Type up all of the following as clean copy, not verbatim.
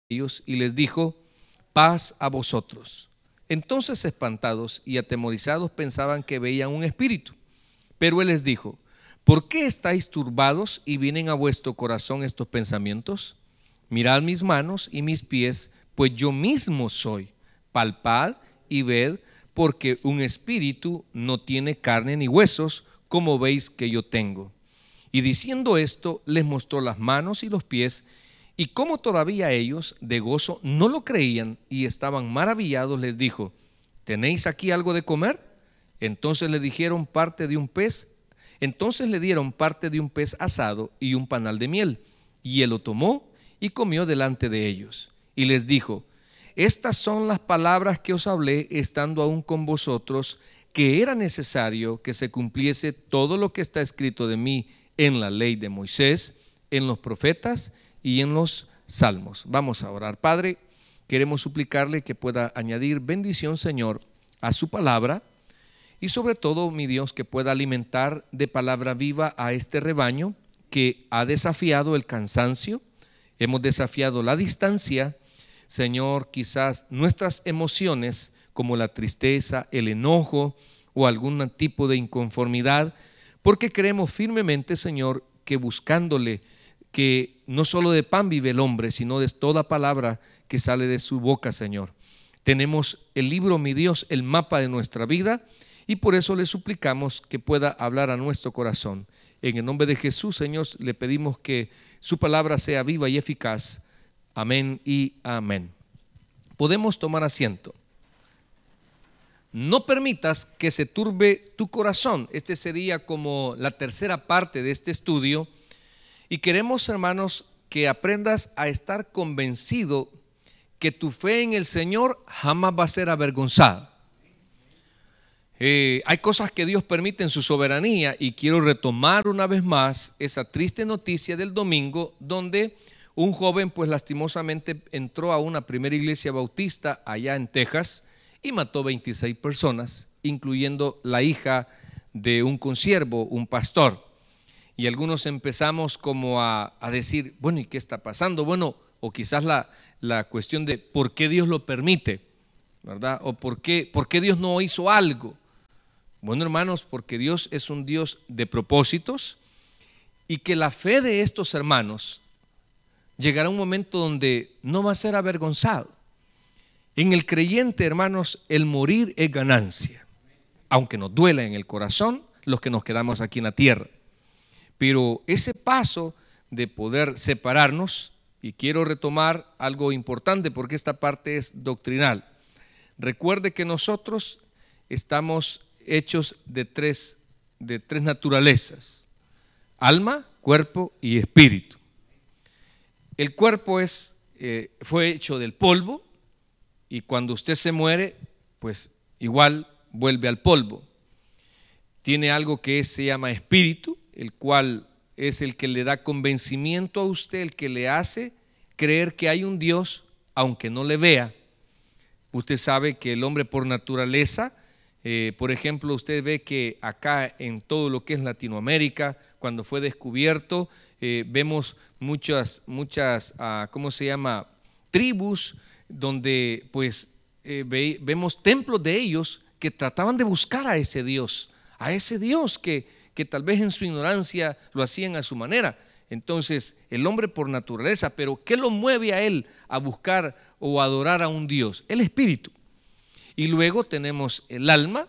ellos y les dijo: paz a vosotros. Entonces, espantados y atemorizados, pensaban que veían un espíritu. Pero él les dijo: ¿por qué estáis turbados y vienen a vuestro corazón estos pensamientos? Mirad mis manos y mis pies, pues yo mismo soy. Palpad y ved, porque un espíritu no tiene carne ni huesos, como veis que yo tengo. Y diciendo esto, les mostró las manos y los pies. Y como todavía ellos de gozo no lo creían y estaban maravillados, les dijo: ¿tenéis aquí algo de comer? Entonces le dieron parte de un pez asado y un panal de miel. Y él lo tomó y comió delante de ellos. Y les dijo: estas son las palabras que os hablé estando aún con vosotros, que era necesario que se cumpliese todo lo que está escrito de mí en la ley de Moisés, en los profetas y en los salmos. Vamos a orar. Padre, queremos suplicarle que pueda añadir bendición, Señor, a su palabra, y sobre todo, mi Dios, que pueda alimentar de palabra viva a este rebaño que ha desafiado el cansancio, hemos desafiado la distancia, Señor, quizás nuestras emociones como la tristeza, el enojo o algún tipo de inconformidad, porque creemos firmemente, Señor, que buscándole, que no solo de pan vive el hombre, sino de toda palabra que sale de su boca, Señor. Tenemos el libro, mi Dios, el mapa de nuestra vida, y por eso le suplicamos que pueda hablar a nuestro corazón. En el nombre de Jesús, Señor, le pedimos que su palabra sea viva y eficaz. Amén y amén. Podemos tomar asiento. No permitas que se turbe tu corazón. Este sería como la tercera parte de este estudio. Y queremos, hermanos, que aprendas a estar convencido que tu fe en el Señor jamás va a ser avergonzada. Hay cosas que Dios permite en su soberanía, y quiero retomar una vez más esa triste noticia del domingo, donde un joven pues lastimosamente entró a una primera iglesia bautista allá en Texas y mató 26 personas, incluyendo la hija de un consiervo, un pastor. Y algunos empezamos como a decir, bueno, ¿y qué está pasando? Bueno, o quizás la cuestión de por qué Dios lo permite, ¿verdad? O por qué Dios no hizo algo. Bueno, hermanos, porque Dios es un Dios de propósitos, y que la fe de estos hermanos llegará un momento donde no va a ser avergonzado. En el creyente, hermanos, el morir es ganancia, aunque nos duela en el corazón los que nos quedamos aquí en la tierra. Pero ese paso de poder separarnos, y quiero retomar algo importante porque esta parte es doctrinal. Recuerde que nosotros estamos hechos de tres naturalezas: alma, cuerpo y espíritu. El cuerpo fue hecho del polvo, y cuando usted se muere, pues igual vuelve al polvo. Tiene algo que se llama espíritu, el cual es el que le da convencimiento a usted, el que le hace creer que hay un Dios, aunque no le vea. Usted sabe que el hombre por naturaleza, por ejemplo, usted ve que acá en todo lo que es Latinoamérica, cuando fue descubierto, vemos muchas, ¿cómo se llama? Tribus, donde pues vemos templos de ellos que trataban de buscar a ese Dios que tal vez en su ignorancia lo hacían a su manera. Entonces, el hombre por naturaleza, pero ¿qué lo mueve a él a buscar o adorar a un Dios? El espíritu. Y luego tenemos el alma,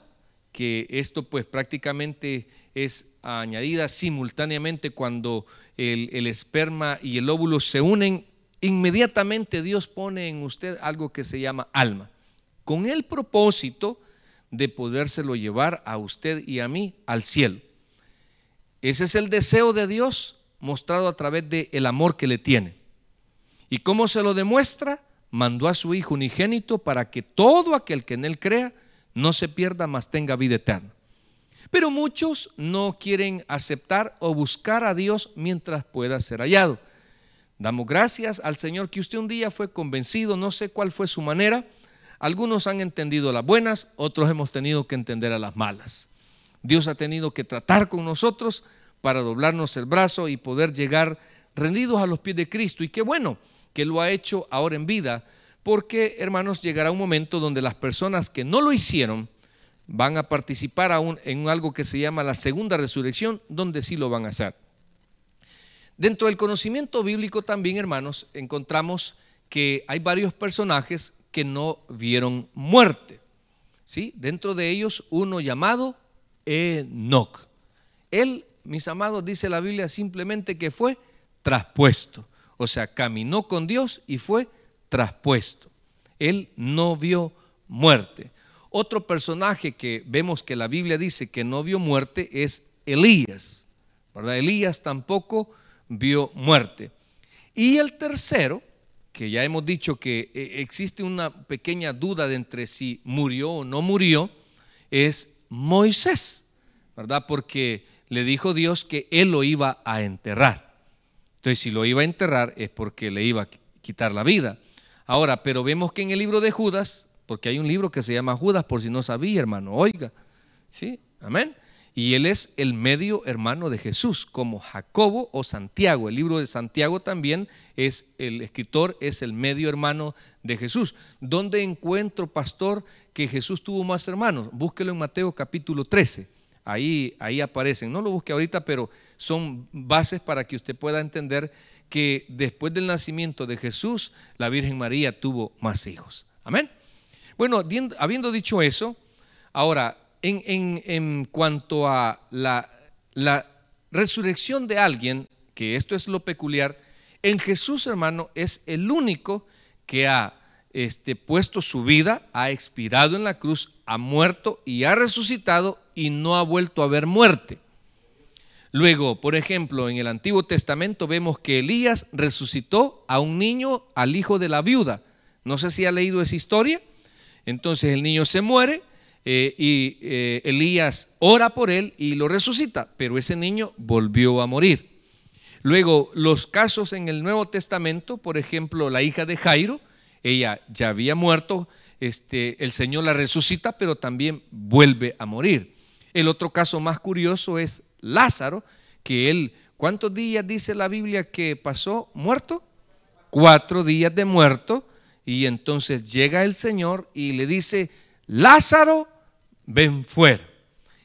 que esto pues prácticamente es añadida simultáneamente cuando el esperma y el óvulo se unen. Inmediatamente Dios pone en usted algo que se llama alma, con el propósito de podérselo llevar a usted y a mí al cielo. Ese es el deseo de Dios mostrado a través del amor que le tiene. ¿Y cómo se lo demuestra? Mandó a su Hijo unigénito para que todo aquel que en él crea no se pierda, mas tenga vida eterna. Pero muchos no quieren aceptar o buscar a Dios mientras pueda ser hallado. Damos gracias al Señor que usted un día fue convencido, no sé cuál fue su manera. Algunos han entendido las buenas, otros hemos tenido que entender a las malas. Dios ha tenido que tratar con nosotros para doblarnos el brazo y poder llegar rendidos a los pies de Cristo. Y qué bueno que lo ha hecho ahora en vida, porque, hermanos, llegará un momento donde las personas que no lo hicieron van a participar en algo que se llama la segunda resurrección, donde sí lo van a hacer. Dentro del conocimiento bíblico también, hermanos, encontramos que hay varios personajes que no vieron muerte, ¿sí? Dentro de ellos uno llamado Enoc. Él, mis amados, dice la Biblia simplemente que fue traspuesto, o sea, caminó con Dios y fue traspuesto. Él no vio muerte. Otro personaje que vemos que la Biblia dice que no vio muerte es Elías, ¿verdad? Elías tampoco vio muerte. Y el tercero, que ya hemos dicho que existe una pequeña duda de entre si murió o no murió, es Moisés, ¿verdad? Porque le dijo Dios que él lo iba a enterrar. Entonces, si lo iba a enterrar es porque le iba a quitar la vida. Ahora, pero vemos que en el libro de Judas, porque hay un libro que se llama Judas, por si no sabía, hermano, oiga, ¿sí? Amén. Y él es el medio hermano de Jesús, como Jacobo o Santiago. El libro de Santiago también es, el escritor es el medio hermano de Jesús. ¿Dónde encuentro, pastor, que Jesús tuvo más hermanos? Búsquelo en Mateo capítulo 13. Ahí aparecen. No lo busque ahorita, pero son bases para que usted pueda entender que después del nacimiento de Jesús, la Virgen María tuvo más hijos. Amén. Bueno, habiendo dicho eso, ahora, en cuanto a la resurrección de alguien, que esto es lo peculiar, en Jesús, hermano, es el único que ha puesto su vida, ha expirado en la cruz, ha muerto y ha resucitado y no ha vuelto a ver muerte. Luego, por ejemplo, en el Antiguo Testamento vemos que Elías resucitó a un niño, al hijo de la viuda. No sé si ha leído esa historia. Entonces el niño se muere y Elías ora por él y lo resucita, pero ese niño volvió a morir. Luego, los casos en el Nuevo Testamento, por ejemplo, la hija de Jairo, ella ya había muerto, el Señor la resucita, pero también vuelve a morir. El otro caso más curioso es Lázaro, que él, ¿cuántos días dice la Biblia que pasó muerto? 4 días de muerto. Y entonces llega el Señor y le dice: Lázaro, ven fuera.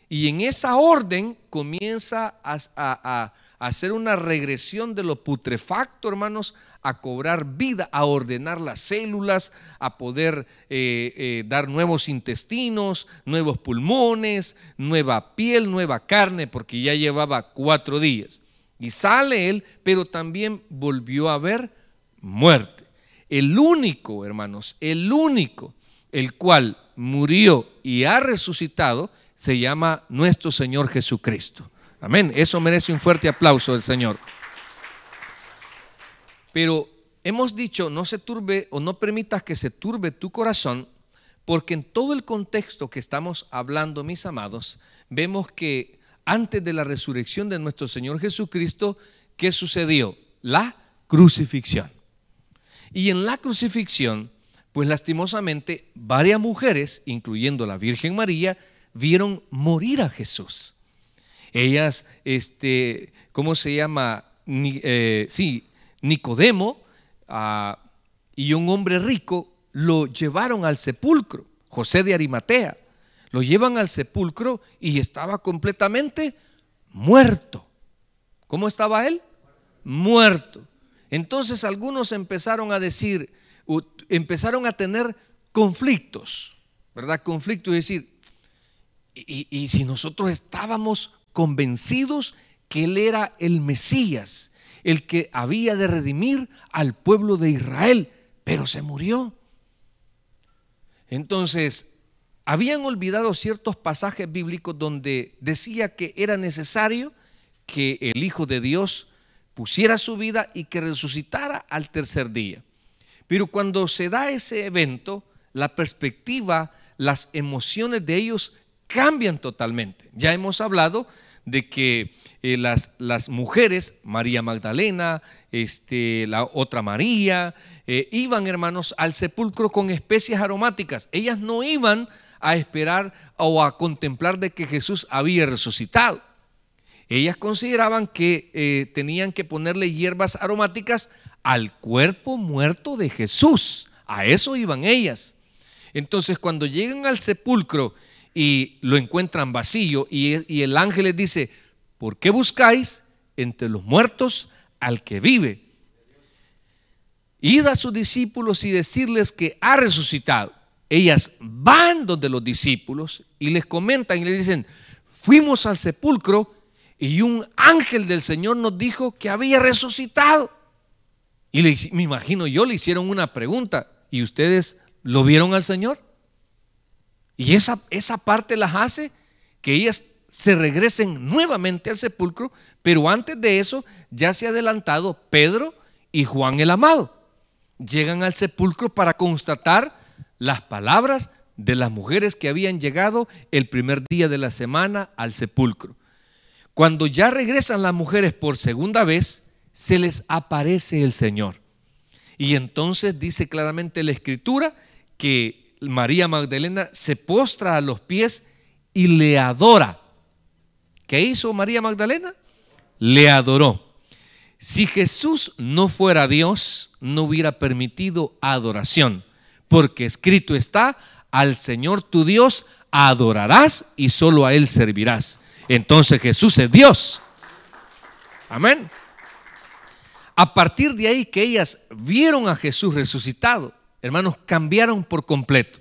Y en esa orden comienza a hacer una regresión de lo putrefacto, hermanos, a cobrar vida, a ordenar las células, a poder dar nuevos intestinos, nuevos pulmones, nueva piel, nueva carne, porque ya llevaba 4 días. Y sale él, pero también volvió a haber muerte. El único, hermanos, el único, el cual murió y ha resucitado, se llama nuestro Señor Jesucristo. Amén. Eso merece un fuerte aplauso del Señor. Pero hemos dicho, no se turbe o no permitas que se turbe tu corazón, porque en todo el contexto que estamos hablando, mis amados, vemos que antes de la resurrección de nuestro Señor Jesucristo, ¿qué sucedió? La crucifixión. Y en la crucifixión, pues lastimosamente, varias mujeres, incluyendo la Virgen María, vieron morir a Jesús. Ellas, ¿cómo se llama? Nicodemo y un hombre rico lo llevaron al sepulcro. José de Arimatea. Lo llevan al sepulcro y estaba completamente muerto. ¿Cómo estaba él? Muerto. Entonces algunos empezaron a decir, empezaron a tener conflictos, ¿verdad? Conflictos, es decir, y si nosotros estábamos convencidos que él era el Mesías, el que había de redimir al pueblo de Israel, pero se murió. Entonces, habían olvidado ciertos pasajes bíblicos donde decía que era necesario que el Hijo de Dios pusiera su vida y que resucitara al tercer día. Pero cuando se da ese evento, la perspectiva, las emociones de ellos cambian totalmente. Ya hemos hablado de que las mujeres, María Magdalena, la otra María, iban, hermanos, al sepulcro con especias aromáticas. Ellas no iban a esperar o a contemplar de que Jesús había resucitado. Ellas consideraban que tenían que ponerle hierbas aromáticas al cuerpo muerto de Jesús. A eso iban ellas. Entonces, cuando llegan al sepulcro y lo encuentran vacío, y el ángel les dice: ¿por qué buscáis entre los muertos al que vive? Id a sus discípulos y decirles que ha resucitado. Ellas van donde los discípulos y les comentan y les dicen: fuimos al sepulcro y un ángel del Señor nos dijo que había resucitado. Y me imagino yo, le hicieron una pregunta: ¿y ustedes lo vieron al Señor? Y esa parte las hace que ellas se regresen nuevamente al sepulcro. Pero antes de eso ya se ha adelantado Pedro y Juan el Amado. Llegan al sepulcro para constatar las palabras de las mujeres que habían llegado el primer día de la semana al sepulcro. Cuando ya regresan las mujeres por segunda vez, se les aparece el Señor. Y entonces dice claramente la Escritura que María Magdalena se postra a los pies y le adora. ¿Qué hizo María Magdalena? Le adoró. Si Jesús no fuera Dios, no hubiera permitido adoración, porque escrito está: al Señor tu Dios adorarás y solo a Él servirás. Entonces Jesús es Dios. Amén. A partir de ahí que ellas vieron a Jesús resucitado, hermanos, cambiaron por completo.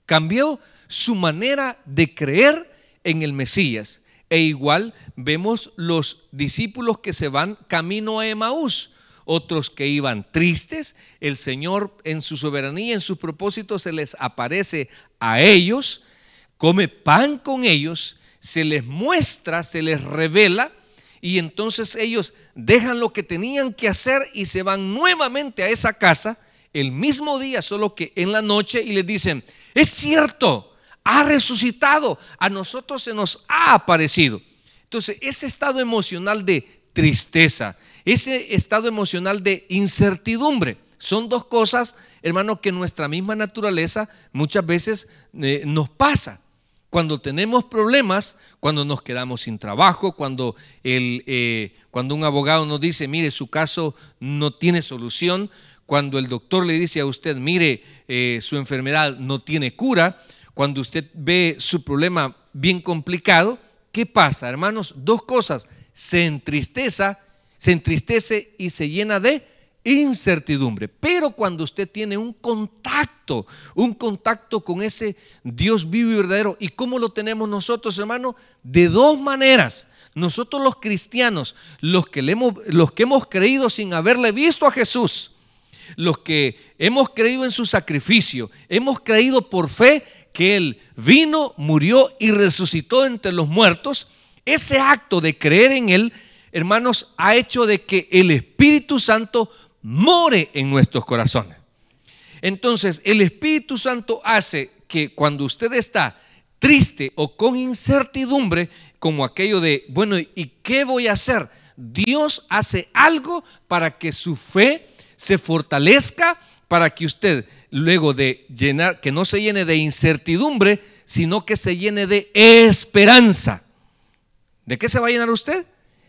Cambió su manera de creer en el Mesías. E igual vemos los discípulos que se van camino a Emaús, otros que iban tristes. El Señor en su soberanía, en sus propósitos, se les aparece a ellos, come pan con ellos, se les muestra, se les revela, y entonces ellos dejan lo que tenían que hacer y se van nuevamente a esa casa el mismo día, solo que en la noche, y les dicen: es cierto, ha resucitado, a nosotros se nos ha aparecido. Entonces, ese estado emocional de tristeza, ese estado emocional de incertidumbre, son dos cosas, hermano, que nuestra misma naturaleza muchas veces nos pasa. Cuando tenemos problemas, cuando nos quedamos sin trabajo, cuando un abogado nos dice: mire, su caso no tiene solución, cuando el doctor le dice a usted: mire, su enfermedad no tiene cura, cuando usted ve su problema bien complicado, ¿qué pasa, hermanos? Dos cosas: se entristece y se llena de incertidumbre. Pero cuando usted tiene un contacto con ese Dios vivo y verdadero, ¿y cómo lo tenemos nosotros, hermano? De dos maneras. Nosotros los cristianos, los que hemos creído sin haberle visto a Jesús, los que hemos creído en su sacrificio, hemos creído por fe que Él vino, murió y resucitó entre los muertos. Ese acto de creer en Él, hermanos, ha hecho de que el Espíritu Santo more en nuestros corazones. Entonces, el Espíritu Santo hace que cuando usted está triste o con incertidumbre, como aquello de: bueno, ¿y qué voy a hacer? Dios hace algo para que su fe se fortalezca, para que usted, luego de llenar, que no se llene de incertidumbre, sino que se llene de esperanza. ¿De qué se va a llenar usted?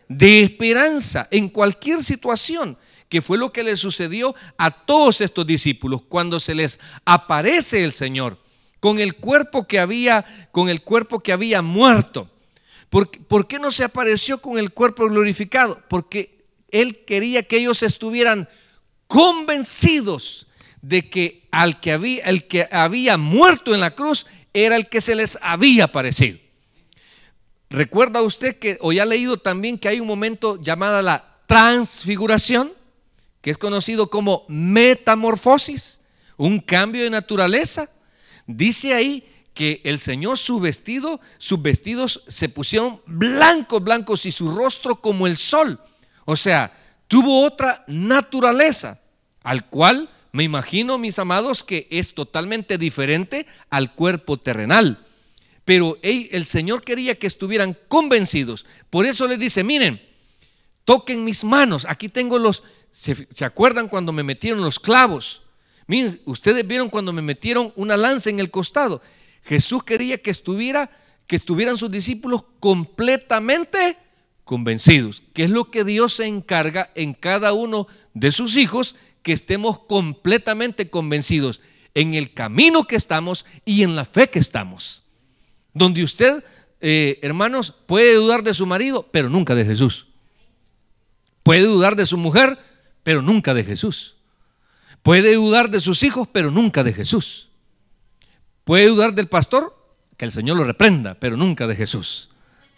De esperanza en cualquier situación, que fue lo que le sucedió a todos estos discípulos cuando se les aparece el Señor con el cuerpo que había muerto. ¿Por qué no se apareció con el cuerpo glorificado? Porque Él quería que ellos estuvieran convencidos de que el que había muerto en la cruz era el que se les había aparecido. ¿Recuerda usted o ya ha leído también que hay un momento llamado la transfiguración, que es conocido como metamorfosis, un cambio de naturaleza? Dice ahí que el Señor, sus vestidos se pusieron blancos y su rostro como el sol. O sea, tuvo otra naturaleza, al cual me imagino, mis amados, que es totalmente diferente al cuerpo terrenal. Pero el Señor quería que estuvieran convencidos. Por eso les dice: miren, toquen mis manos, aquí tengo ¿se acuerdan cuando me metieron los clavos? Miren, ustedes vieron cuando me metieron una lanza en el costado. Jesús quería que estuvieran sus discípulos completamente convencidos. ¿Qué es lo que Dios se encarga en cada uno de sus hijos? Que estemos completamente convencidos en el camino que estamos y en la fe que estamos. Donde usted, hermanos, puede dudar de su marido, pero nunca de Jesús. Puede dudar de su mujer, pero nunca de Jesús. Puede dudar de sus hijos, pero nunca de Jesús. Puede dudar del pastor, que el Señor lo reprenda, pero nunca de Jesús.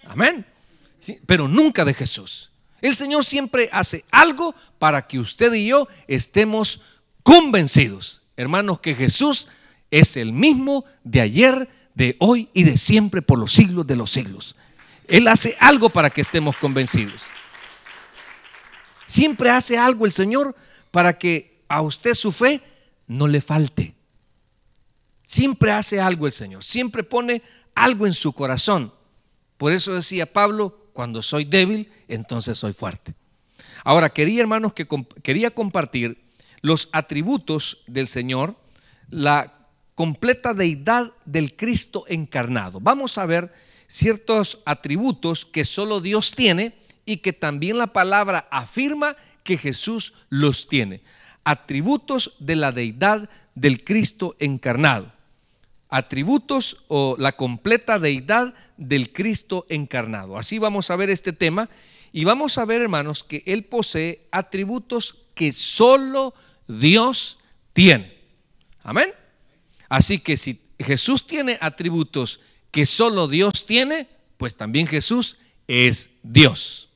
Amén. Sí, pero nunca de Jesús. El Señor siempre hace algo para que usted y yo estemos convencidos, hermanos, que Jesús es el mismo de ayer, de hoy y de siempre, por los siglos de los siglos. Él hace algo para que estemos convencidos. Siempre hace algo el Señor para que a usted su fe no le falte. Siempre hace algo el Señor, siempre pone algo en su corazón. Por eso decía Pablo: cuando soy débil, entonces soy fuerte. Ahora, hermanos, quería compartir los atributos del Señor, la completa deidad del Cristo encarnado. Vamos a ver ciertos atributos que solo Dios tiene y que también la palabra afirma que Jesús los tiene. Atributos de la deidad del Cristo encarnado. Atributos o la completa deidad del Cristo encarnado. Así vamos a ver este tema y vamos a ver, hermanos, que Él posee atributos que solo Dios tiene. Amén. Así que si Jesús tiene atributos que solo Dios tiene, pues también Jesús es Dios.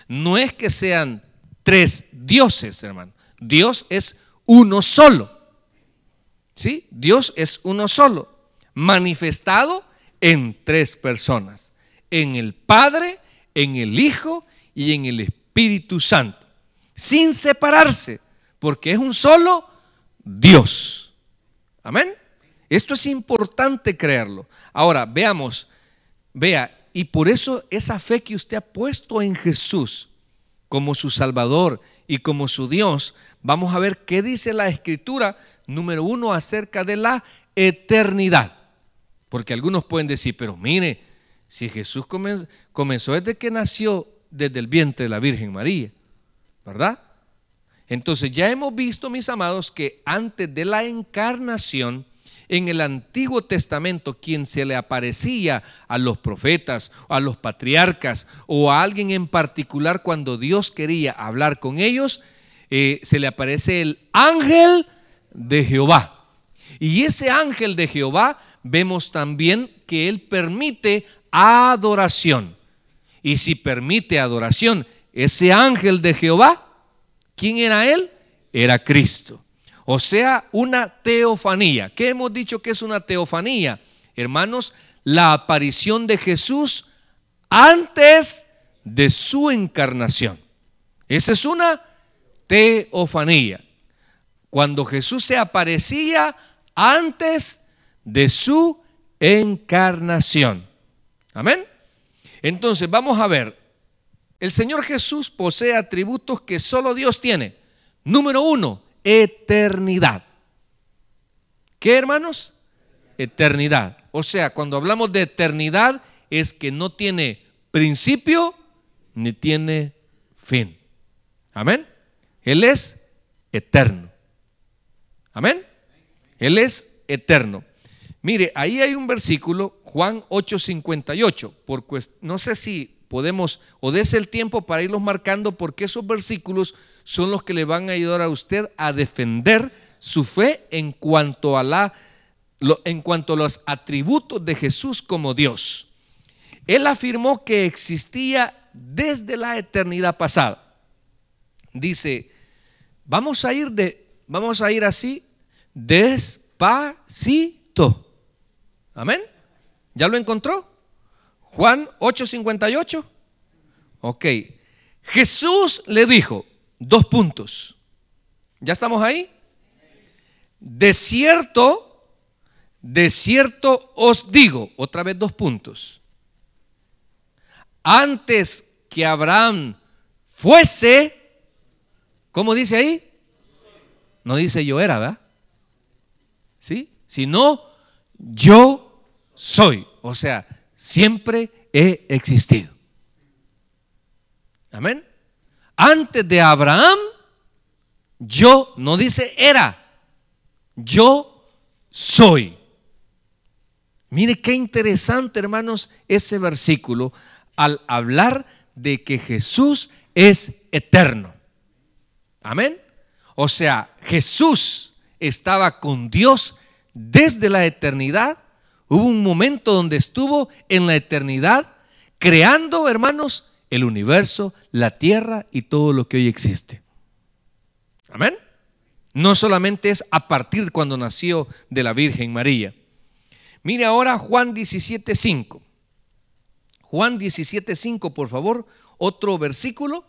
No es que sean tres dioses, hermano. Dios es uno solo. ¿Sí? Dios es uno solo, manifestado en tres personas: en el Padre, en el Hijo y en el Espíritu Santo, sin separarse, porque es un solo Dios. Amén. Esto es importante creerlo. Ahora veamos, y por eso esa fe que usted ha puesto en Jesús como su Salvador y como su Dios, vamos a ver qué dice la Escritura. Número uno, acerca de la eternidad. Porque algunos pueden decir: pero mire, si Jesús comenzó desde que nació, desde el vientre de la Virgen María, ¿verdad? Entonces ya hemos visto, mis amados, que antes de la encarnación, en el Antiguo Testamento, quien se le aparecía a los profetas, a los patriarcas o a alguien en particular cuando Dios quería hablar con ellos, se le aparece el ángel de Jehová. Y ese ángel de Jehová vemos también que él permite adoración. Y si permite adoración, ese ángel de Jehová, ¿quién era él? Era Cristo. O sea, una teofanía. ¿Qué hemos dicho que es una teofanía? Hermanos, la aparición de Jesús antes de su encarnación. Esa es una teofanía. Cuando Jesús se aparecía antes de su encarnación. Amén. Entonces vamos a ver. El Señor Jesús posee atributos que solo Dios tiene. Número uno, eternidad. ¿Qué, hermanos? Eternidad. O sea, cuando hablamos de eternidad, es que no tiene principio ni tiene fin. Amén. Él es eterno. Amén. Él es eterno. Mire, ahí hay un versículo, Juan 8:58. No sé si podemos o dese el tiempo para irlos marcando, porque esos versículos son los que le van a ayudar a usted a defender su fe en cuanto a los atributos de Jesús como Dios. Él afirmó que existía desde la eternidad pasada. Dice, vamos a ir así despacito. Amén. ¿Ya lo encontró? Juan 8:58. Ok. Jesús le dijo, 2 puntos. ¿Ya estamos ahí? De cierto os digo, otra vez 2 puntos. Antes que Abraham fuese, ¿cómo dice ahí? No dice yo era, ¿verdad? ¿Sí? Sino yo soy. O sea, siempre he existido. Amén. Antes de Abraham, yo, no dice era, yo soy. Mire qué interesante, hermanos, ese versículo al hablar de que Jesús es eterno. Amén. O sea, Jesús estaba con Dios desde la eternidad. Hubo un momento donde estuvo en la eternidad creando, hermanos, el universo, la tierra y todo lo que hoy existe. Amén. No solamente es a partir de cuando nació de la Virgen María. Mire ahora Juan 17:5. Juan 17:5, por favor, otro versículo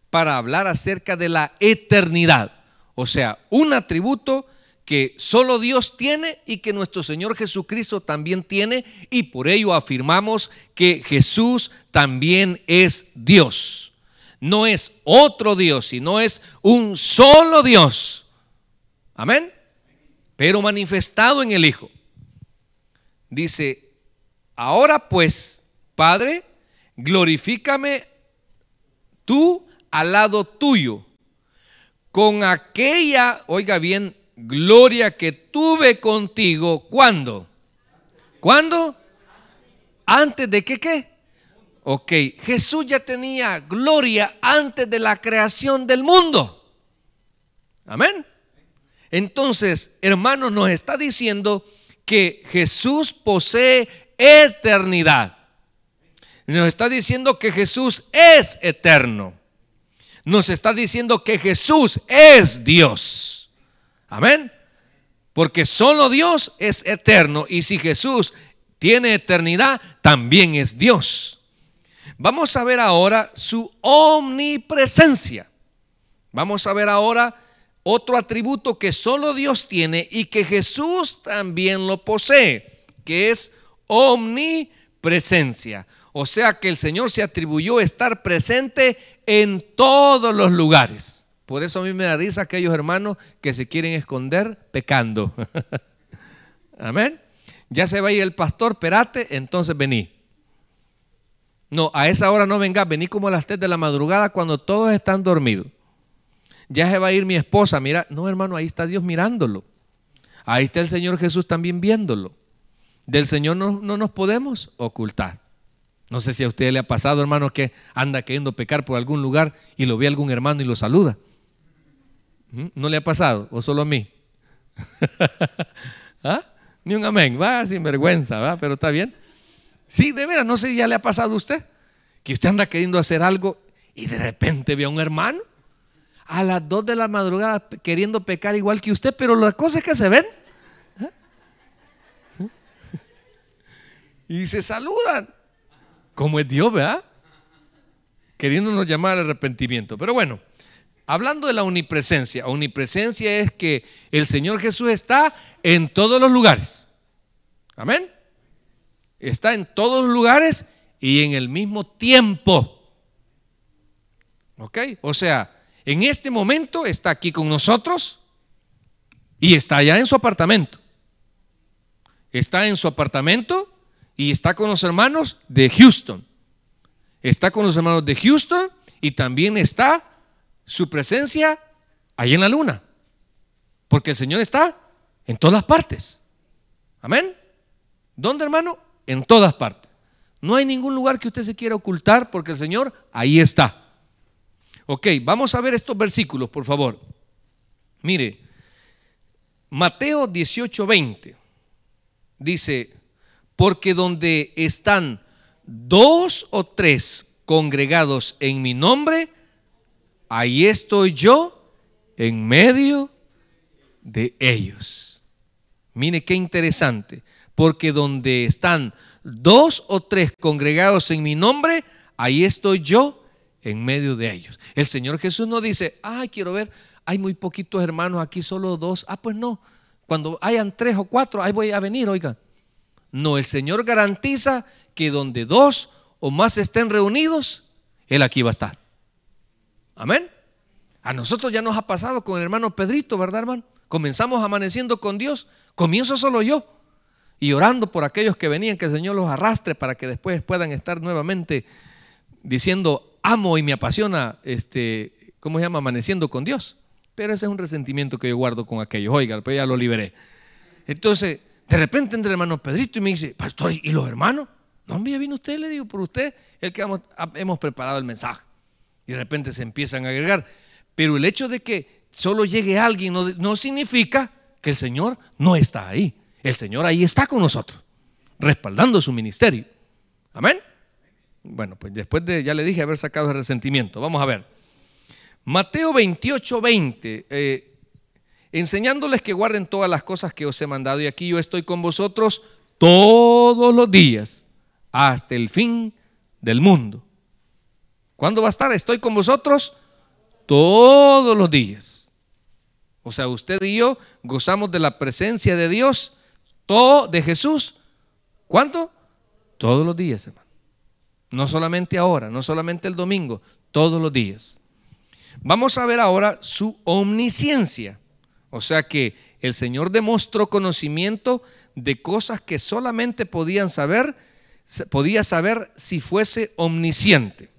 para hablar acerca de la eternidad. O sea, un atributo que solo Dios tiene y que nuestro Señor Jesucristo también tiene, y por ello afirmamos que Jesús también es Dios. No es otro Dios, sino es un solo Dios. Amén. Pero manifestado en el Hijo. Dice, ahora pues, Padre, glorifícame tú al lado tuyo, con aquella, oiga bien, gloria que tuve contigo. ¿Cuándo? ¿Cuándo? ¿Antes de qué? Ok, Jesús ya tenía gloria antes de la creación del mundo. Amén. Entonces, hermanos, nos está diciendo que Jesús posee eternidad. Nos está diciendo que Jesús es eterno. Nos está diciendo que Jesús es Dios. Amén. Porque solo Dios es eterno, y si Jesús tiene eternidad, también es Dios. Vamos a ver ahora su omnipresencia. Vamos a ver ahora otro atributo que solo Dios tiene y que Jesús también lo posee, que es omnipresencia. O sea que el Señor se atribuyó estar presente en todos los lugares. Por eso a mí me da risa aquellos hermanos que se quieren esconder pecando. Amén. Ya se va a ir el pastor, espérate, entonces vení. No, a esa hora no venga, vení como a las 3 de la madrugada cuando todos están dormidos. Ya se va a ir mi esposa, mira, no hermano, ahí está Dios mirándolo. Ahí está el Señor Jesús también viéndolo. Del Señor no nos podemos ocultar. No sé si a usted le ha pasado, hermano, que anda queriendo pecar por algún lugar y lo ve algún hermano y lo saluda. ¿No le ha pasado? ¿O solo a mí? ¿Ah? Ni un amén, va sin vergüenza, va, pero está bien. Sí, de veras, no sé si ya le ha pasado a usted, que usted anda queriendo hacer algo y de repente ve a un hermano a las 2 de la madrugada queriendo pecar igual que usted, pero la cosa es que se ven. Y se saludan. Como es Dios, ¿verdad? Queriéndonos llamar al arrepentimiento. Pero bueno, hablando de la omnipresencia, omnipresencia es que el Señor Jesús está en todos los lugares. Amén. Está en todos los lugares y en el mismo tiempo. ¿Ok? O sea, en este momento está aquí con nosotros y está allá en su apartamento. Está en su apartamento y está con los hermanos de Houston. Está con los hermanos de Houston y también está su presencia ahí en la luna. Porque el Señor está en todas partes. Amén. ¿Dónde, hermano? En todas partes. No hay ningún lugar que usted se quiera ocultar porque el Señor ahí está. Ok, vamos a ver estos versículos, por favor. Mire, Mateo 18:20 dice: porque donde están 2 o 3 congregados en mi nombre, ahí estoy yo en medio de ellos. Mire qué interesante. Porque donde están 2 o 3 congregados en mi nombre, ahí estoy yo en medio de ellos. El Señor Jesús no dice, ay, quiero ver, hay muy poquitos hermanos aquí, solo 2. Ah, pues no, cuando hayan 3 o 4, ahí voy a venir, oiga. No, el Señor garantiza que donde 2 o más estén reunidos, Él aquí va a estar. Amén. A nosotros ya nos ha pasado con el hermano Pedrito, ¿verdad, hermano? Comenzamos amaneciendo con Dios, comienzo solo yo y orando por aquellos que venían, que el Señor los arrastre para que después puedan estar nuevamente diciendo amo y me apasiona, ¿cómo se llama? Amaneciendo con Dios. Pero ese es un resentimiento que yo guardo con aquellos. Oiga, pues ya lo liberé. Entonces, de repente entra el hermano Pedrito y me dice: pastor, ¿y los hermanos? No, hombre, ya vino usted, le digo, por usted, el que hemos preparado el mensaje. Y de repente se empiezan a agregar. Pero el hecho de que solo llegue alguien no significa que el Señor no está ahí. El Señor ahí está con nosotros, respaldando su ministerio. Amén. Bueno, pues después de, ya le dije, haber sacado el resentimiento, vamos a ver Mateo 28:20, enseñándoles que guarden todas las cosas que os he mandado, y aquí yo estoy con vosotros todos los días hasta el fin del mundo. ¿Cuándo va a estar? Estoy con vosotros todos los días. O sea, usted y yo gozamos de la presencia de Dios, de Jesús. ¿Cuánto? Todos los días, hermano. No solamente ahora, no solamente el domingo, todos los días. Vamos a ver ahora su omnisciencia. O sea que el Señor demostró conocimiento de cosas que solamente podía saber si fuese omnisciente.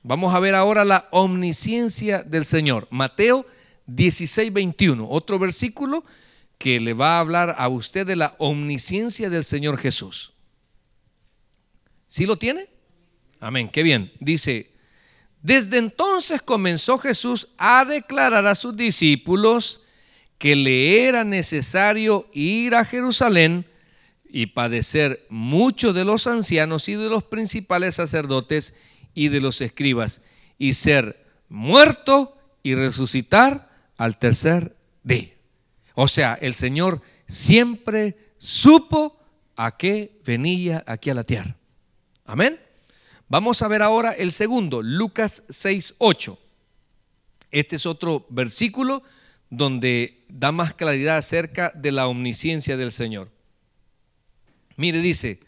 Vamos a ver ahora la omnisciencia del Señor. Mateo 16:21, otro versículo que le va a hablar a usted de la omnisciencia del Señor Jesús. ¿Sí lo tiene? Amén, qué bien. Dice: desde entonces comenzó Jesús a declarar a sus discípulos que le era necesario ir a Jerusalén y padecer mucho de los ancianos y de los principales sacerdotes y de los escribas, y ser muerto y resucitar al tercer día. O sea, el Señor siempre supo a qué venía aquí a la tierra. Amén. Vamos a ver ahora el segundo, Lucas 6:8. Este es otro versículo donde da más claridad acerca de la omnisciencia del Señor. Mire, dice: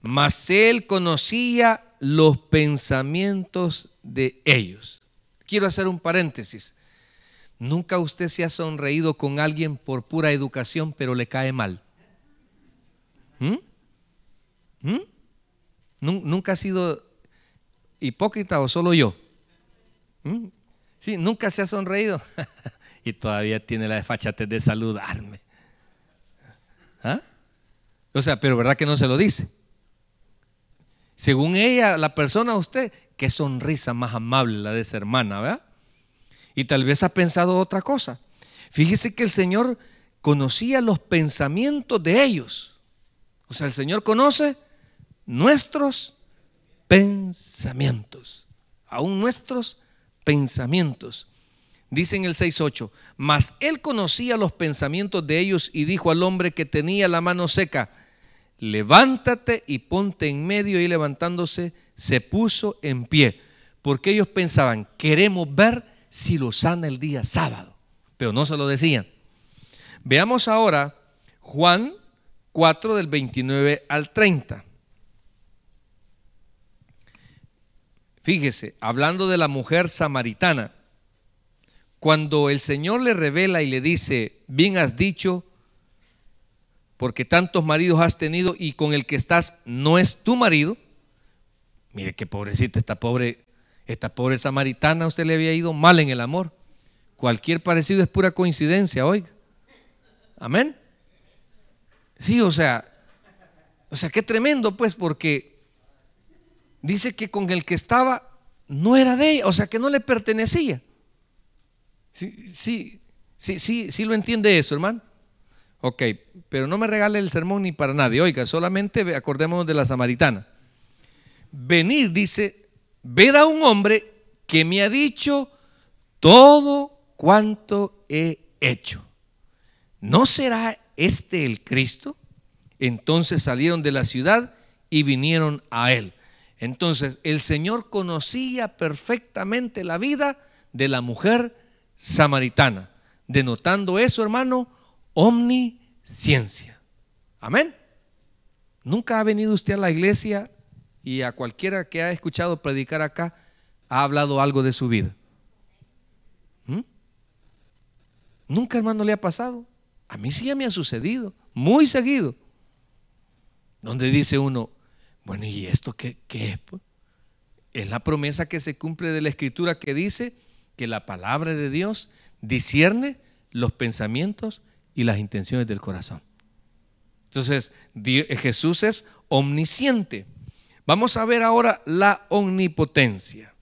mas él conocía los pensamientos de ellos. Quiero hacer un paréntesis. ¿Nunca usted se ha sonreído con alguien por pura educación, pero le cae mal? ¿Nunca ha sido hipócrita o solo yo? Sí, nunca se ha sonreído y todavía tiene la desfachatez de saludarme. ¿Ah? O sea, pero ¿verdad que no se lo dice? Según ella, la persona, usted, qué sonrisa más amable la de esa hermana, ¿verdad? Y tal vez ha pensado otra cosa. Fíjese que el Señor conocía los pensamientos de ellos. O sea, el Señor conoce nuestros pensamientos, aún nuestros pensamientos. Dice en el 6:8: mas él conocía los pensamientos de ellos y dijo al hombre que tenía la mano seca: levántate y ponte en medio. Y levantándose se puso en pie, porque ellos pensaban: queremos ver si lo sana el día sábado, pero no se lo decían. Veamos ahora Juan 4 del 29 al 30. Fíjese, hablando de la mujer samaritana, cuando el Señor le revela y le dice: bien has dicho, porque tantos maridos has tenido y con el que estás no es tu marido. Mire qué pobrecita, esta pobre samaritana, a usted le había ido mal en el amor. Cualquier parecido es pura coincidencia, oiga. Amén. Sí, o sea, qué tremendo, pues, porque dice que con el que estaba no era de ella, o sea, que no le pertenecía. Sí lo entiende eso, hermano. Ok, pero no me regale el sermón ni para nadie. Oiga, solamente acordémonos de la samaritana. Venir, dice, ver a un hombre que me ha dicho todo cuanto he hecho. ¿No será este el Cristo? Entonces salieron de la ciudad y vinieron a él. Entonces el Señor conocía perfectamente la vida de la mujer samaritana, denotando eso, hermano, omnisciencia. Amén. ¿Nunca ha venido usted a la iglesia y a cualquiera que ha escuchado predicar acá ha hablado algo de su vida? ¿Nunca, hermano, le ha pasado? A mí sí ya me ha sucedido, muy seguido, donde dice uno: bueno, ¿y esto qué es? Es la promesa que se cumple de la Escritura que dice que la palabra de Dios discierne los pensamientos y las intenciones del corazón. Entonces, Jesús es omnisciente. Vamos a ver ahora la omnipotencia.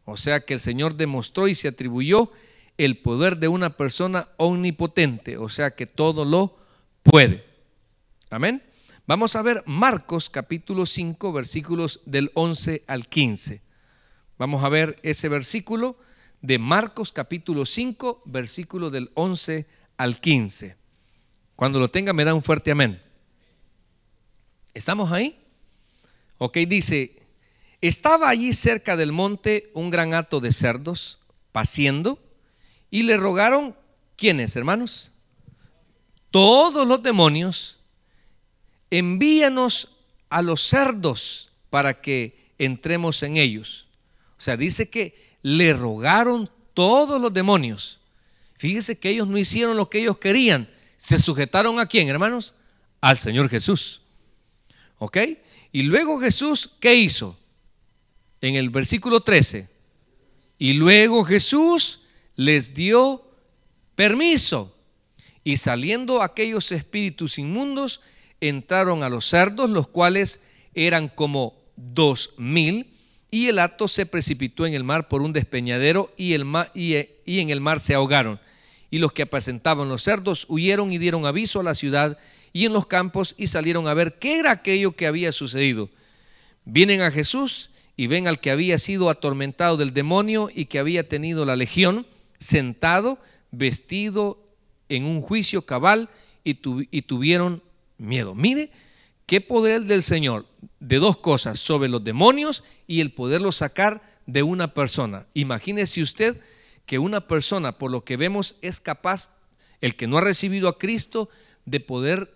O sea que el Señor demostró y se atribuyó el poder de una persona omnipotente, o sea que todo lo puede. Amén. Vamos a ver Marcos capítulo 5, versículos del 11 al 15. Vamos a ver ese versículo de Marcos capítulo 5, versículo del 11 al 15. Cuando lo tenga me da un fuerte amén. ¿Estamos ahí? Ok, dice: estaba allí cerca del monte un gran hato de cerdos paciendo, y le rogaron, ¿quiénes, hermanos? Todos los demonios: envíanos a los cerdos para que entremos en ellos. O sea, dice que le rogaron todos los demonios. Fíjese que ellos no hicieron lo que ellos querían. ¿Se sujetaron a quién, hermanos? Al Señor Jesús. ¿Ok? Y luego Jesús, ¿qué hizo? En el versículo 13. Y luego Jesús les dio permiso. Y saliendo aquellos espíritus inmundos, entraron a los cerdos, los cuales eran como 2000, y el hato se precipitó en el mar por un despeñadero, y en el mar se ahogaron. Y los que apacentaban los cerdos huyeron y dieron aviso a la ciudad y en los campos, y salieron a ver qué era aquello que había sucedido. Vienen a Jesús y ven al que había sido atormentado del demonio y que había tenido la legión, sentado, vestido en un juicio cabal, y tuvieron miedo. Mire qué poder del Señor, de dos cosas: sobre los demonios y el poderlos sacar de una persona. Imagínese usted que una persona, por lo que vemos, es capaz, el que no ha recibido a Cristo, de poder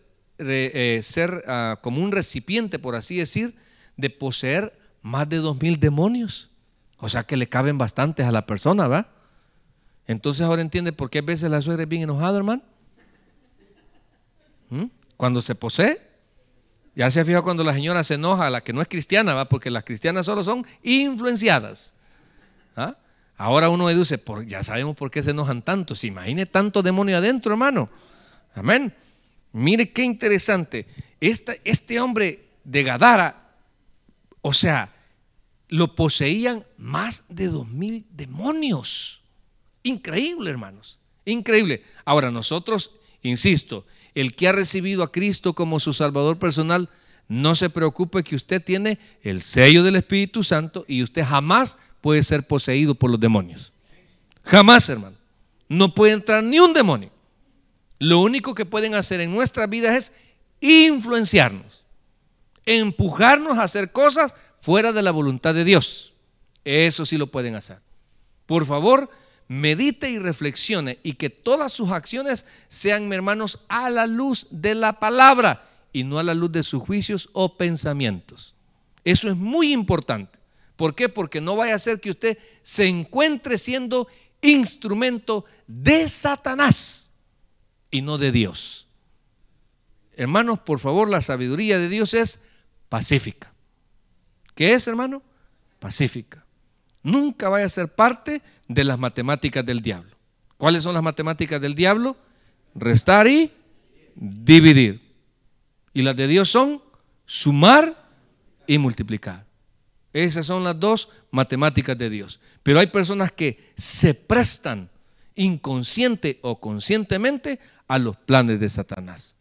ser como un recipiente, por así decir, de poseer más de 2000 demonios. O sea que le caben bastantes a la persona, ¿va? Entonces ahora entiende por qué a veces la suegra es bien enojada, hermano. Cuando se posee. Ya se ha fijado cuando la señora se enoja, la que no es cristiana, ¿va? Porque las cristianas solo son influenciadas. ¿Ah? Ahora uno deduce, ya sabemos por qué se enojan tanto. Se imagine tanto demonio adentro, hermano. Amén. Mire qué interesante. Este hombre de Gadara, o sea, lo poseían más de 2000 demonios. Increíble, hermanos. Increíble. Ahora nosotros, insisto, el que ha recibido a Cristo como su Salvador personal, no se preocupe que usted tiene el sello del Espíritu Santo y usted jamás puede ser poseído por los demonios. Jamás, hermano. No puede entrar ni un demonio. Lo único que pueden hacer en nuestras vidas es influenciarnos, empujarnos a hacer cosas fuera de la voluntad de Dios. Eso sí lo pueden hacer. Por favor, medite y reflexione, y que todas sus acciones sean, mis hermanos, a la luz de la palabra y no a la luz de sus juicios o pensamientos. Eso es muy importante. ¿Por qué? Porque no vaya a ser que usted se encuentre siendo instrumento de Satanás y no de Dios. Hermanos, por favor, la sabiduría de Dios es pacífica. ¿Qué es, hermano? Pacífica. Nunca vaya a ser parte de las matemáticas del diablo. ¿Cuáles son las matemáticas del diablo? Restar y dividir. Y las de Dios son sumar y multiplicar. Esas son las dos matemáticas de Dios. Pero hay personas que se prestan inconsciente o conscientemente a los planes de Satanás,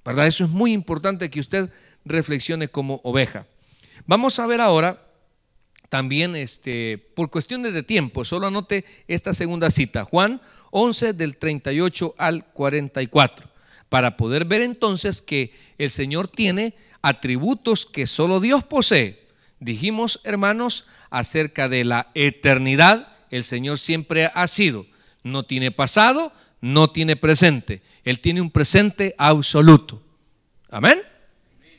¿verdad? Eso es muy importante que usted reflexione como oveja. Vamos a ver ahora también, por cuestiones de tiempo, solo anote esta segunda cita, Juan 11 del 38 al 44, para poder ver entonces que el Señor tiene atributos que solo Dios posee. Dijimos, hermanos, acerca de la eternidad, el Señor siempre ha sido. No tiene pasado, no tiene presente. Él tiene un presente absoluto. Amén.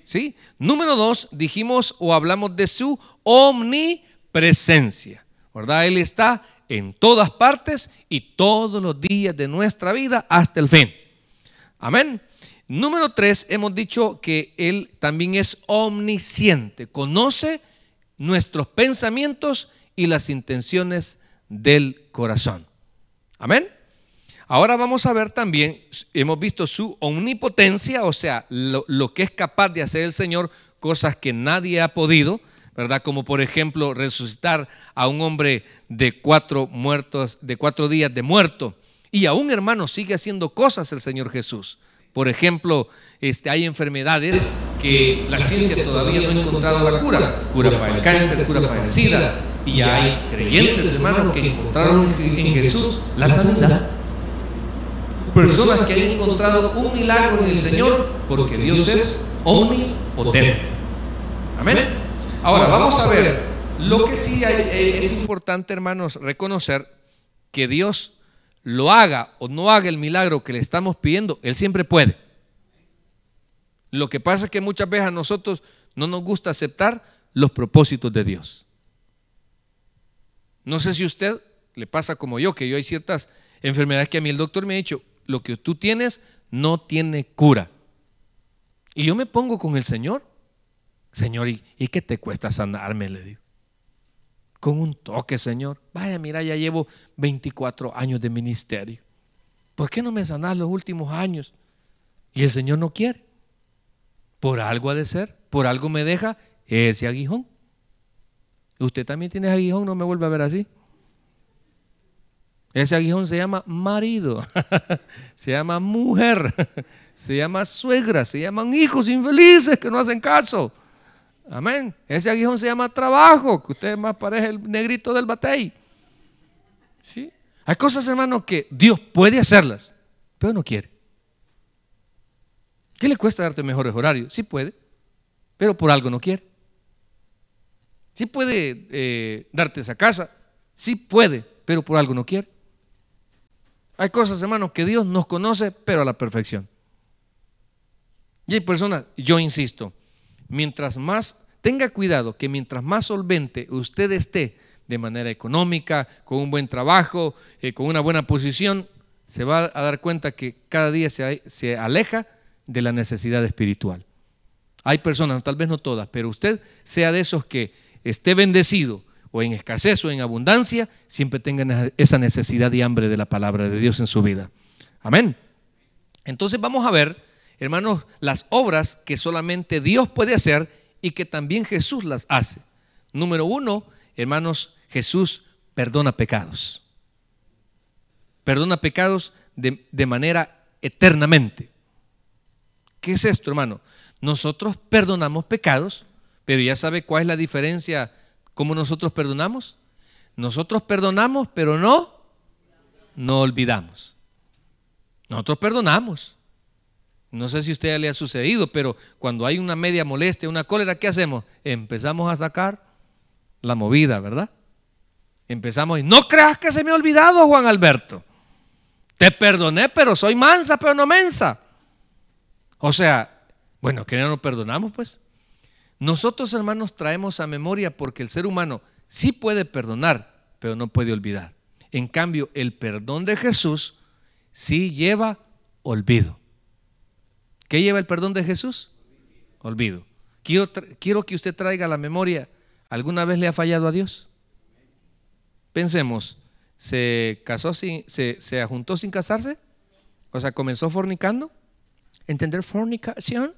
¿Sí? Número 2, dijimos o hablamos de su omnipresencia, ¿verdad? Él está en todas partes y todos los días de nuestra vida hasta el fin. Amén. Número 3, hemos dicho que Él también es omnisciente, conoce nuestros pensamientos y las intenciones del corazón. Amén. Ahora vamos a ver también, hemos visto su omnipotencia, o sea, lo que es capaz de hacer el Señor, cosas que nadie ha podido, ¿verdad? Como por ejemplo resucitar a un hombre de 4 días de muerto. Y aún, hermano, sigue haciendo cosas el Señor Jesús. Por ejemplo, hay enfermedades que la ciencia todavía no ha encontrado la cura. Cura para el cáncer, cura para el SIDA. Y hay creyentes, hermanos, que encontraron en Jesús la sanidad. Personas que han encontrado un milagro en el Señor, porque Dios es omnipotente. Amén. Ahora vamos a ver, lo que sí es importante, hermanos, reconocer que Dios lo haga o no haga el milagro que le estamos pidiendo, Él siempre puede. Lo que pasa es que muchas veces a nosotros no nos gusta aceptar los propósitos de Dios. No sé si a usted le pasa como yo, que yo hay ciertas enfermedades que a mí el doctor me ha dicho, lo que tú tienes no tiene cura. Y yo me pongo con el Señor. Señor, ¿y qué te cuesta sanarme? Le digo. Con un toque, Señor. Vaya, mira, ya llevo 24 años de ministerio. ¿Por qué no me sanas los últimos años? Y el Señor no quiere. Por algo ha de ser, por algo me deja ese aguijón. Usted también tiene aguijón, no me vuelve a ver así. Ese aguijón se llama marido, se llama mujer, se llama suegra, se llaman hijos infelices que no hacen caso. Amén. Ese aguijón se llama trabajo, que usted más parece el negrito del batey. ¿Sí? Hay cosas, hermano, que Dios puede hacerlas, pero no quiere. ¿Qué le cuesta darte mejores horarios? Sí puede, pero por algo no quiere. Sí puede darte esa casa, sí puede, pero por algo no quiere. Hay cosas, hermanos, que Dios nos conoce, pero a la perfección. Y hay personas, yo insisto, mientras más, tenga cuidado que mientras más solvente usted esté de manera económica, con un buen trabajo, con una buena posición, se va a dar cuenta que cada día se aleja de la necesidad espiritual. Hay personas, tal vez no todas, pero usted sea de esos que esté bendecido, o en escasez o en abundancia, siempre tengan esa necesidad y hambre de la palabra de Dios en su vida. Amén. Entonces vamos a ver, hermanos, las obras que solamente Dios puede hacer y que también Jesús las hace. Número 1, hermanos, Jesús perdona pecados. Perdona pecados de manera eternamente. ¿Qué es esto, hermano? Nosotros perdonamos pecados, pero ya sabe cuál es la diferencia. ¿Cómo nosotros perdonamos? Nosotros perdonamos, pero no olvidamos. Nosotros perdonamos. No sé si a usted le ha sucedido, pero cuando hay una media molestia, una cólera, ¿qué hacemos? Empezamos a sacar la movida, ¿verdad? Empezamos y no creas que se me ha olvidado, Juan Alberto. Te perdoné, pero soy mansa, pero no mensa. O sea, bueno, ¿que no nos perdonamos, pues? Nosotros, hermanos, traemos a memoria porque el ser humano sí puede perdonar, pero no puede olvidar. En cambio, el perdón de Jesús sí lleva olvido. ¿Qué lleva el perdón de Jesús? Olvido. Quiero que usted traiga a la memoria, ¿alguna vez le ha fallado a Dios? Pensemos, ¿se ajuntó sin casarse? O sea, ¿comenzó fornicando? ¿Entender fornicación?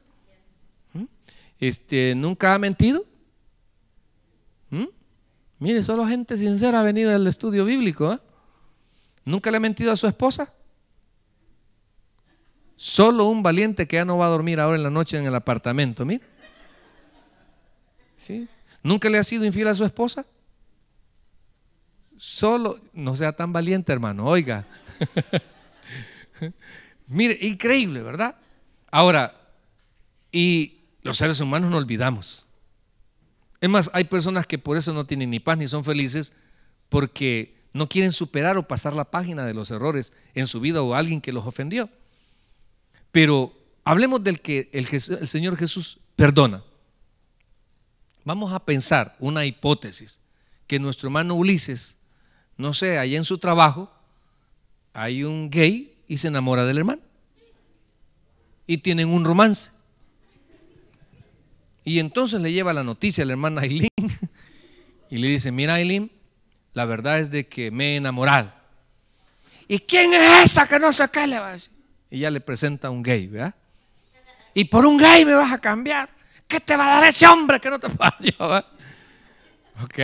¿Nunca ha mentido? Mire, solo gente sincera ha venido al estudio bíblico. ¿Nunca le ha mentido a su esposa? Solo un valiente que ya no va a dormir ahora en la noche en el apartamento. Mire. ¿Sí? ¿Nunca le ha sido infiel a su esposa? Solo, no sea tan valiente, hermano, oiga. Mire, increíble, ¿verdad? Ahora, y los seres humanos no olvidamos. Es más, hay personas que por eso no tienen ni paz ni son felices, porque no quieren superar o pasar la página de los errores en su vida o alguien que los ofendió. Pero hablemos del que el Señor Jesús perdona. Vamos a pensar una hipótesis, que nuestro hermano Ulises, no sé, allá en su trabajo hay un gay y se enamora del hermano y tienen un romance. Y entonces le lleva la noticia a la hermana Aileen y le dice: mira, Aileen, la verdad es de que me he enamorado. ¿Y quién es esa que no sé qué le va a decir? Y ya le presenta a un gay, ¿verdad? Y por un gay me vas a cambiar. ¿Qué te va a dar ese hombre que no te va a dar? ¿Ok?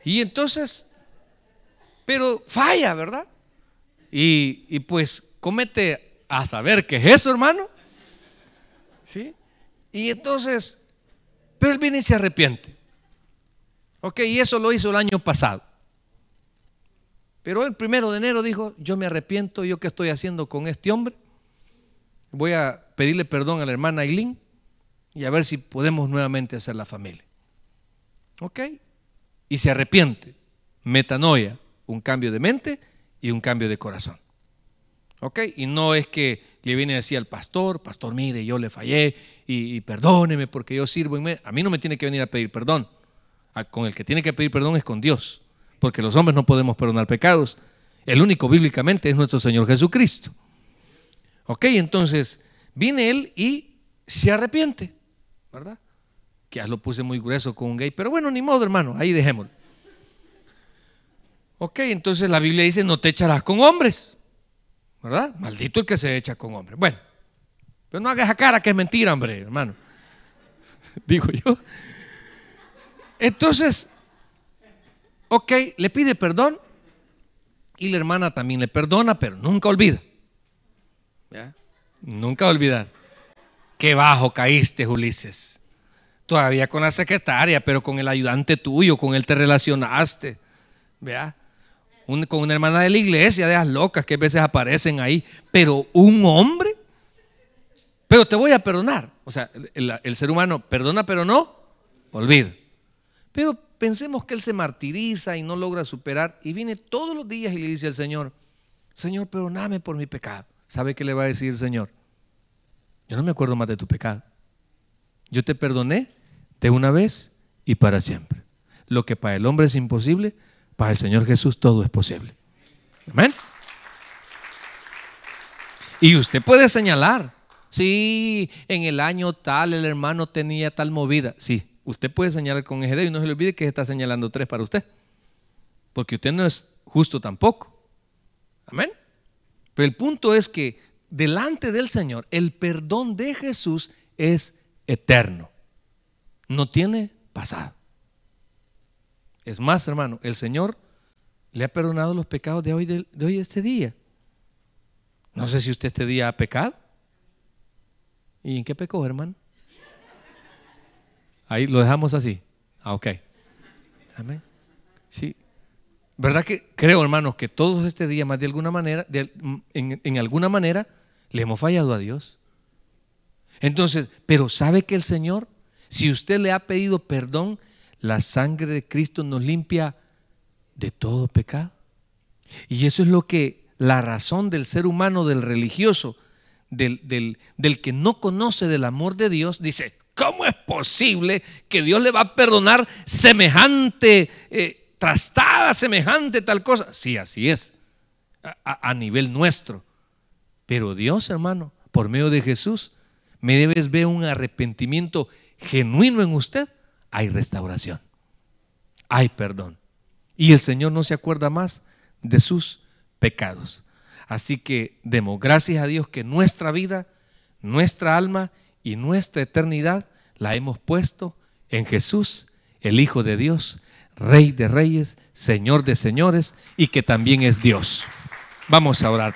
Y entonces, pero falla, ¿verdad? Y pues comete a saber qué es eso, hermano. ¿Sí? Y entonces, pero él viene y se arrepiente. Ok, y eso lo hizo el año pasado. Pero el 1 de enero dijo: yo me arrepiento, ¿yo qué estoy haciendo con este hombre? Voy a pedirle perdón a la hermana Aileen y a ver si podemos nuevamente hacer la familia. Ok, y se arrepiente, metanoia, un cambio de mente y un cambio de corazón. Ok, y no es que le viene a decir al pastor: pastor, mire, yo le fallé y perdóneme porque yo sirvo. A mí no me tiene que venir a pedir perdón. Con el que tiene que pedir perdón es con Dios, porque los hombres no podemos perdonar pecados. El único bíblicamente es nuestro Señor Jesucristo. Ok, entonces viene él y se arrepiente, ¿verdad? Que ya lo puse muy grueso con un gay, pero bueno, ni modo, hermano, ahí dejémoslo. Ok, entonces la Biblia dice: no te echarás con hombres, ¿verdad? Maldito el que se echa con hombres. Bueno, pero no hagas esa cara que es mentira, hombre, hermano. Digo yo. Entonces, ok, le pide perdón y la hermana también le perdona, pero nunca olvida. ¿Ya? Nunca olvidar. Qué bajo caíste, Ulises. Todavía con la secretaria, pero con el ayudante tuyo, con él te relacionaste. ¿Vea? Con una hermana de la iglesia, de las locas que a veces aparecen ahí. Pero un hombre, pero te voy a perdonar. O sea, el ser humano perdona, pero no olvida. Pero pensemos que él se martiriza y no logra superar, y viene todos los días y le dice al Señor: Señor, perdóname por mi pecado. ¿Sabe qué le va a decir el Señor? Yo no me acuerdo más de tu pecado. Yo te perdoné de una vez y para siempre. Lo que para el hombre es imposible, para el Señor Jesús todo es posible. Amén. Y usted puede señalar: sí, en el año tal el hermano tenía tal movida. Sí, usted puede señalar con ese dedo y no se le olvide que está señalando 3 para usted, porque usted no es justo tampoco. Amén. Pero el punto es que delante del Señor el perdón de Jesús es eterno, no tiene pasado. Es más, hermano, el Señor le ha perdonado los pecados de hoy este día. No sé si usted este día ha pecado. ¿Y en qué pecó, hermano? Ahí lo dejamos así. Ok. Amén. Sí. ¿Verdad que creo, hermanos, que todos este día, más de alguna manera, en alguna manera, le hemos fallado a Dios? Entonces, pero ¿sabe que el Señor, si usted le ha pedido perdón, la sangre de Cristo nos limpia de todo pecado? Y eso es lo que la razón del ser humano, del religioso, del que no conoce del amor de Dios, dice: ¿cómo es posible que Dios le va a perdonar semejante trastada, semejante tal cosa? Sí, así es, a nivel nuestro. Pero Dios, hermano, por medio de Jesús, me debes ver un arrepentimiento genuino en usted. Hay restauración, hay perdón, y el Señor no se acuerda más de sus pecados. Así que demos gracias a Dios que nuestra vida, nuestra alma y nuestra eternidad la hemos puesto en Jesús, el Hijo de Dios, Rey de reyes, Señor de señores, y que también es Dios. Vamos a orar.